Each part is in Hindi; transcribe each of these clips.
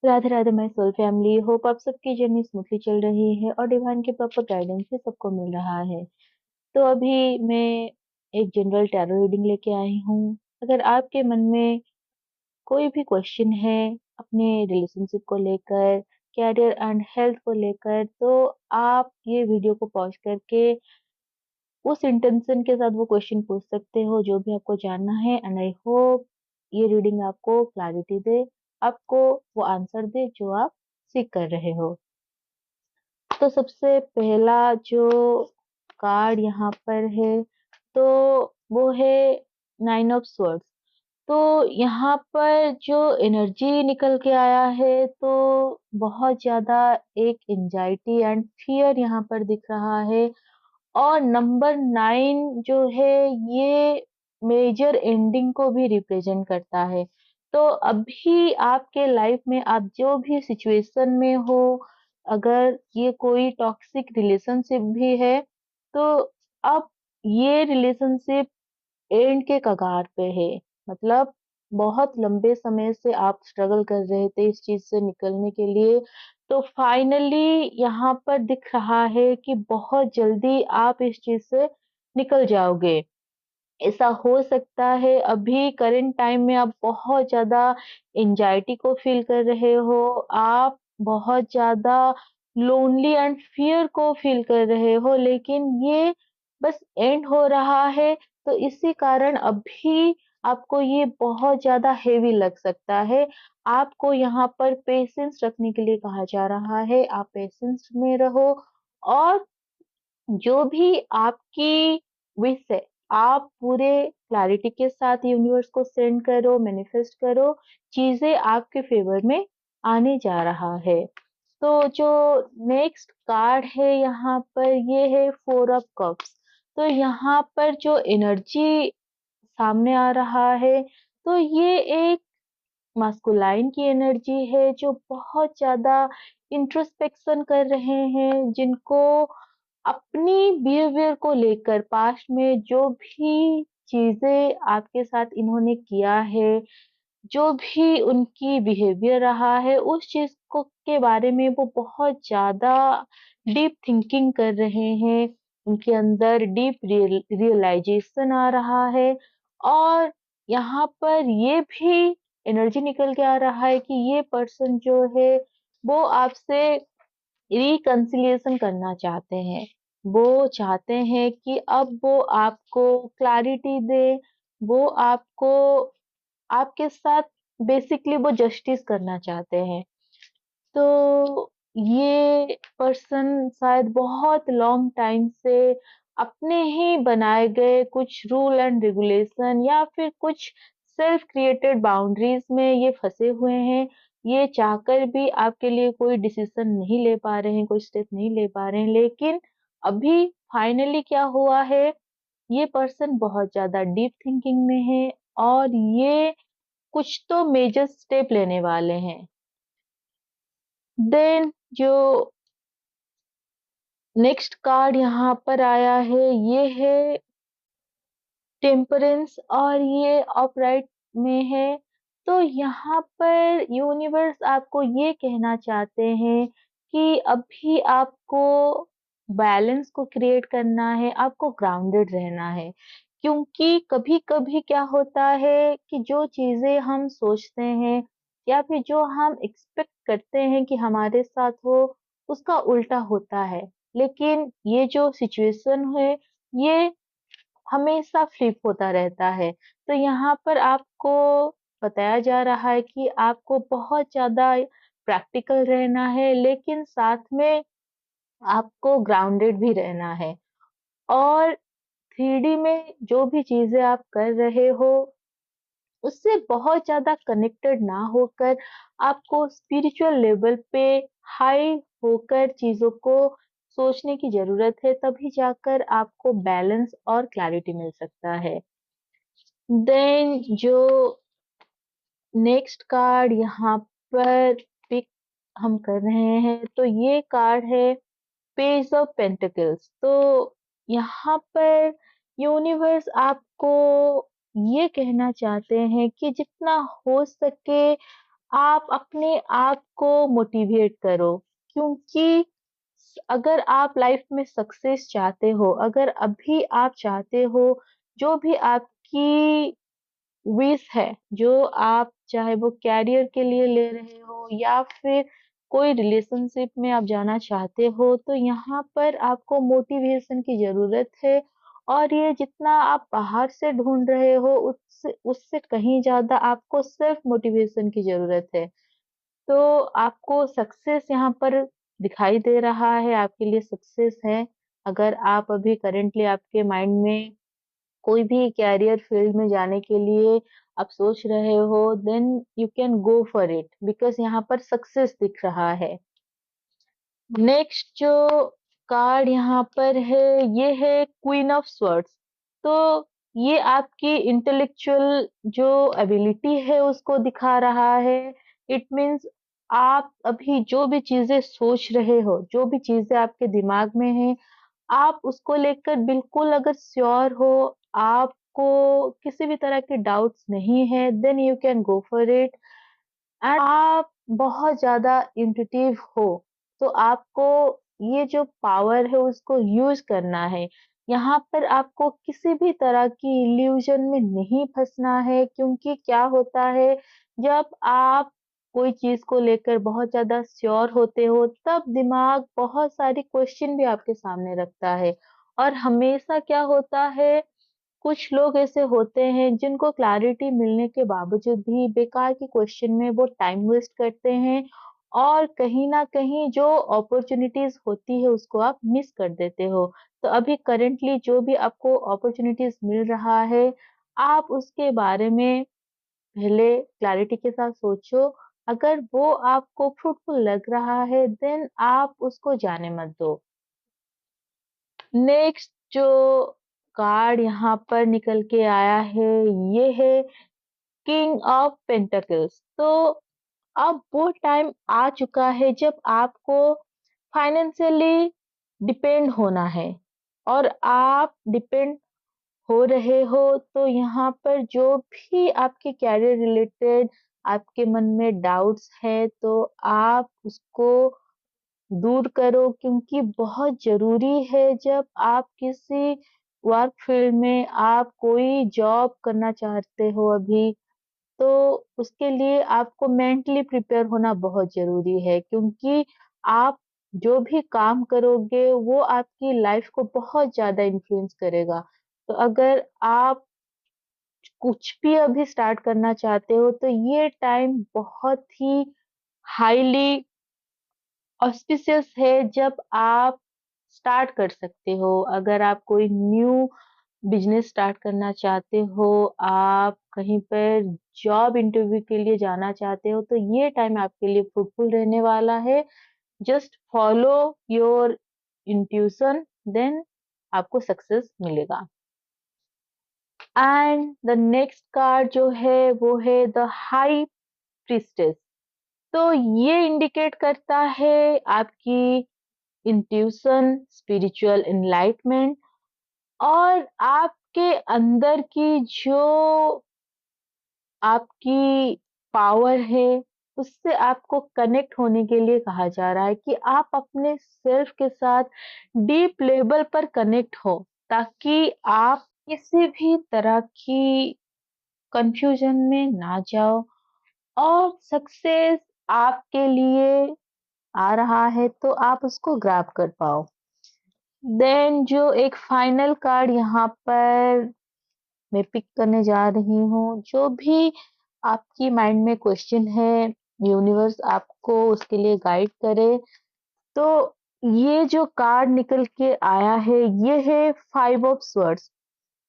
Radhe Radhe my soul family. Hope आप सबकी जर्नी स्मूथली चल रही है और डिवाइन के प्रॉपर गाइडेंस से सबको मिल रहा है। तो अभी मैं एक जनरल टैरो रीडिंग लेके आई हूँ। अगर आपके मन में कोई भी क्वेश्चन है अपने रिलेशनशिप को लेकर, कैरियर एंड हेल्थ को लेकर, तो आप ये वीडियो को पॉज करके उस इंटेंशन के साथ वो क्वेश्चन पूछ सकते हो जो भी आपको जानना है। एंड आई होप ये रीडिंग आपको क्लैरिटी दे, आपको वो आंसर दे जो आप सीख कर रहे हो। तो सबसे पहला जो कार्ड यहाँ पर है, तो वो है 9 ऑफ स्वॉर्ड्स। तो यहाँ पर जो एनर्जी निकल के आया है, तो बहुत ज्यादा एक एंजाइटी एंड फियर यहाँ पर दिख रहा है। और नंबर 9 जो है, ये मेजर एंडिंग को भी रिप्रेजेंट करता है। तो अभी आपके लाइफ में आप जो भी सिचुएशन में हो, अगर ये कोई टॉक्सिक रिलेशनशिप भी है, तो अब ये रिलेशनशिप एंड के कगार पे है। मतलब बहुत लंबे समय से आप स्ट्रगल कर रहे थे इस चीज से निकलने के लिए। तो फाइनली यहाँ पर दिख रहा है कि बहुत जल्दी आप इस चीज से निकल जाओगे। ऐसा हो सकता है अभी करंट टाइम में आप बहुत ज्यादा एंजाइटी को फील कर रहे हो, आप बहुत ज्यादा लोनली एंड फियर को फील कर रहे हो, लेकिन ये बस एंड हो रहा है। तो इसी कारण अभी आपको ये बहुत ज्यादा हेवी लग सकता है। आपको यहाँ पर पेशेंस रखने के लिए कहा जा रहा है। आप पेशेंस में रहो और जो भी आपकी विश है, आप पूरे क्लैरिटी के साथ यूनिवर्स को सेंड करो, मैनिफेस्ट करो, चीजें आपके फेवर में आने जा रहा है। तो जो नेक्स्ट कार्ड है यहाँ पर, ये है 4 ऑफ कप्स। तो यहाँ पर जो एनर्जी सामने आ रहा है, तो ये एक मास्कुलाइन की एनर्जी है जो बहुत ज्यादा इंट्रोस्पेक्शन कर रहे हैं, जिनको अपनी बिहेवियर को लेकर पास्ट में जो भी चीजें आपके साथ इन्होंने किया है, जो भी उनकी बिहेवियर रहा है, उस चीज को के बारे में वो बहुत ज्यादा डीप थिंकिंग कर रहे हैं। उनके अंदर डीप रियलाइजेशन आ रहा है। और यहाँ पर ये भी एनर्जी निकल के आ रहा है कि ये पर्सन जो है, वो आपसे रिकंसिलिएशन करना चाहते हैं। वो चाहते हैं कि अब वो आपको क्लैरिटी दे, वो आपको आपके साथ बेसिकली वो जस्टिस करना चाहते हैं। तो ये पर्सन शायद बहुत लॉन्ग टाइम से अपने ही बनाए गए कुछ रूल एंड रेगुलेशन या फिर कुछ सेल्फ क्रिएटेड बाउंड्रीज में ये फंसे हुए हैं। ये चाहकर भी आपके लिए कोई डिसीजन नहीं ले पा रहे हैं, कोई स्टेप नहीं ले पा रहे हैं। लेकिन अभी फाइनली क्या हुआ है, ये पर्सन बहुत ज्यादा डीप थिंकिंग में है और ये कुछ तो मेजर स्टेप लेने वाले हैं। देन जो नेक्स्ट कार्ड यहाँ पर आया है, ये है टेम्परेंस और ये अपराइट में है। तो यहाँ पर यूनिवर्स आपको ये कहना चाहते हैं कि अभी आपको बैलेंस को क्रिएट करना है, आपको ग्राउंडेड रहना है। क्योंकि कभी-कभी क्या होता है कि जो चीजें हम सोचते हैं या फिर जो हम एक्सपेक्ट करते हैं कि हमारे साथ हो, उसका उल्टा होता है। लेकिन ये जो सिचुएशन है, ये हमेशा फ्लिप होता रहता है। तो यहाँ पर आपको बताया जा रहा है कि आपको बहुत ज़्यादा प्रैक्टिकल रहना है, लेकिन साथ में आपको ग्राउंडेड भी रहना है। और 3D में जो भी चीज़ें आप कर रहे हो, उससे बहुत ज़्यादा कनेक्टेड ना होकर आपको स्पिरिचुअल लेवल पे हाई होकर चीज़ों को सोचने की ज़रूरत है, तभी जाकर आपको बैलेंस और क्लैरिटी मिल सकता है। देन जो नेक्स्ट कार्ड यहाँ पर पिक हम कर रहे हैं, तो ये कार्ड है पेज ऑफ पेंटिकल्स। तो यहाँ पर यूनिवर्स आपको ये कहना चाहते हैं कि जितना हो सके आप अपने आप को मोटिवेट करो, क्योंकि अगर आप लाइफ में सक्सेस चाहते हो, अगर अभी आप चाहते हो, जो भी आपकी विश है, जो आप चाहे वो करियर के लिए ले रहे हो या फिर कोई रिलेशनशिप में आप जाना चाहते हो, तो यहाँ पर आपको मोटिवेशन की ज़रूरत है। और ये जितना आप बाहर से ढूँढ रहे हो, उससे उससे कहीं ज़्यादा आपको सेल्फ मोटिवेशन की ज़रूरत है। तो आपको सक्सेस यहाँ पर दिखाई दे रहा है, आपके लिए सक्सेस है। अगर आप अभी करंटली आपके माइंड में कोई भी करियर फील्ड में जाने के लिए आप सोच रहे हो, then you can go for it, because यहाँ पर सक्सेस दिख रहा है। नेक्स्ट जो कार्ड यहाँ पर है, ये है क्वीन ऑफ स्वॉर्ड्स। तो ये आपकी इंटेलेक्चुअल जो एबिलिटी है उसको दिखा रहा है। इट मीन्स आप अभी जो भी चीजें सोच रहे हो, जो भी चीजें आपके दिमाग में है, आप उसको लेकर बिल्कुल अगर श्योर हो, आपको किसी भी तरह के डाउट्स नहीं है, then you can go for it. And आप बहुत ज़्यादा इंट्यूटिव हो, तो आपको ये जो पावर है उसको यूज़ करना है। यहाँ पर आपको किसी भी तरह की इल्यूज़न में नहीं फँसना है, क्योंकि क्या होता है, जब आप कोई चीज़ को लेकर बहुत ज़्यादा श्योर होते हो, तब दिमाग बहुत सारी क्वेश्चन भी आपके सामने रखता है। और हमेशा क्या होता है, कुछ लोग ऐसे होते हैं जिनको क्लैरिटी मिलने के बावजूद भी बेकार के क्वेश्चन में वो टाइम वेस्ट करते हैं, और कहीं न कहीं जो अपॉर्च्युनिटीज़ होती है उसको आप मिस कर देते हो। तो अभी करंटली जो भी आपको अपॉर्च्युनिटीज़ मिल रहा है, आप उसके बारे में पहले क्लैरिटी के साथ सोचो। अगर वो आपको फ्रूटफुल लग रहा है, देन आप उसको जाने मत दो। नेक्स्ट जो कार्ड यहाँ पर निकल के आया है, ये है किंग ऑफ पेंटिकल्स। तो अब वो टाइम आ चुका है जब आपको फाइनेंशियली डिपेंड होना है, और आप डिपेंड हो रहे हो। तो यहाँ पर जो भी आपके कैरियर रिलेटेड आपके मन में डाउट्स है, तो आप उसको दूर करो, क्योंकि बहुत ज़रूरी है जब आप किसी वर्क फील्ड में आप कोई जॉब करना चाहते हो अभी, तो उसके लिए आपको मेंटली प्रिपेयर होना बहुत ज़रूरी है, क्योंकि आप जो भी काम करोगे वो आपकी लाइफ को बहुत ज़्यादा इन्फ्लुएंस करेगा। तो अगर आप कुछ भी अभी स्टार्ट करना चाहते हो, तो ये टाइम बहुत ही हाईली ऑस्पिशियस है जब आप स्टार्ट कर सकते हो। अगर आप कोई न्यू बिज़नेस स्टार्ट करना चाहते हो, आप कहीं पर जॉब इंटरव्यू के लिए जाना चाहते हो, तो ये टाइम आपके लिए फ्रूटफुल रहने वाला है। Just follow your intuition, then आपको सक्सेस मिलेगा। एंड द नेक्स्ट कार्ड जो है वो है द हाई प्रीस्टेस। तो ये इंडिकेट करता है आपकी इंट्यूशन, स्पिरिचुअल एनलाइटमेंट, और आपके अंदर की जो आपकी पावर है, उससे आपको कनेक्ट होने के लिए कहा जा रहा है कि आप अपने सेल्फ के साथ डीप लेवल पर कनेक्ट हो, ताकि आप किसी भी तरह की कंफ्यूजन में ना जाओ, और सक्सेस आपके लिए आ रहा है तो आप उसको ग्रैब कर पाओ। देन जो एक फाइनल कार्ड यहाँ पर मैं पिक करने जा रही हूँ, जो भी आपकी माइंड में क्वेश्चन है, यूनिवर्स आपको उसके लिए गाइड करे। तो ये जो कार्ड निकल के आया है, ये है 5 ऑफ स्वर्ड्स।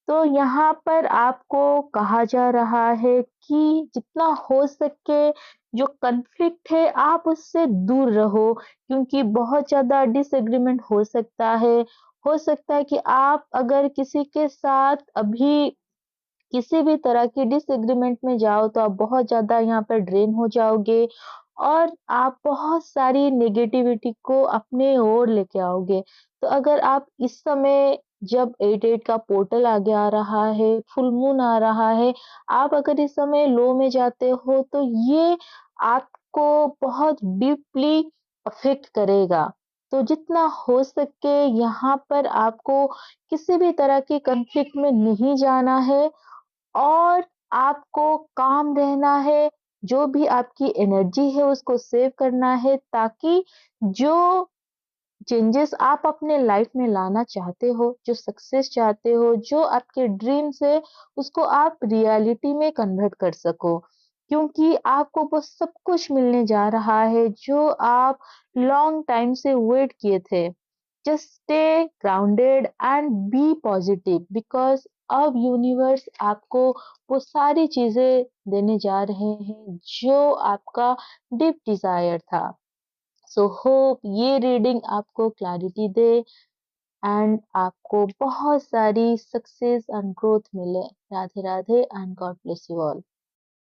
तो यहाँ पर आपको कहा जा रहा है कि जितना हो सके जो कॉन्फ्लिक्ट है आप उससे दूर रहो, क्योंकि बहुत ज़्यादा डिसएग्रीमेंट हो सकता है। हो सकता है कि आप अगर किसी के साथ अभी किसी भी तरह की डिसएग्रीमेंट में जाओ, तो आप बहुत ज़्यादा यहाँ पर ड्रेन हो जाओगे, और आप बहुत सारी नेगेटिविटी को अपने ओर लेके आओगे। तो अगर आप इस समय, जब 8-8 का पोर्टल आगे आ रहा है, फुल मून आ रहा है, आप अगर इस समय लो में जाते हो, तो ये आपको बहुत डीपली अफेक्ट करेगा। तो जितना हो सके यहाँ पर आपको किसी भी तरह की कॉन्फ्लिक्ट में नहीं जाना है और आपको काम रहना है, जो भी आपकी एनर्जी है उसको सेव करना है ताकि जो चेंजेस आप अपने लाइफ में लाना चाहते हो, जो सक्सेस चाहते हो, जो आपके ड्रीम्स है, उसको आप रियलिटी में कन्वर्ट कर सको। क्योंकि आपको वो सब कुछ मिलने जा रहा है जो आप लॉन्ग टाइम से वेट किए थे। Just stay grounded and be positive because अब यूनिवर्स आपको वो सारी चीज़ें देने जा रहे हैं जो आपका डीप डिज़ायर था। सो होप ये रीडिंग आपको क्लैरिटी दे एंड आपको बहुत सारी सक्सेस एंड ग्रोथ मिले। Radhe Radhe and God bless you all.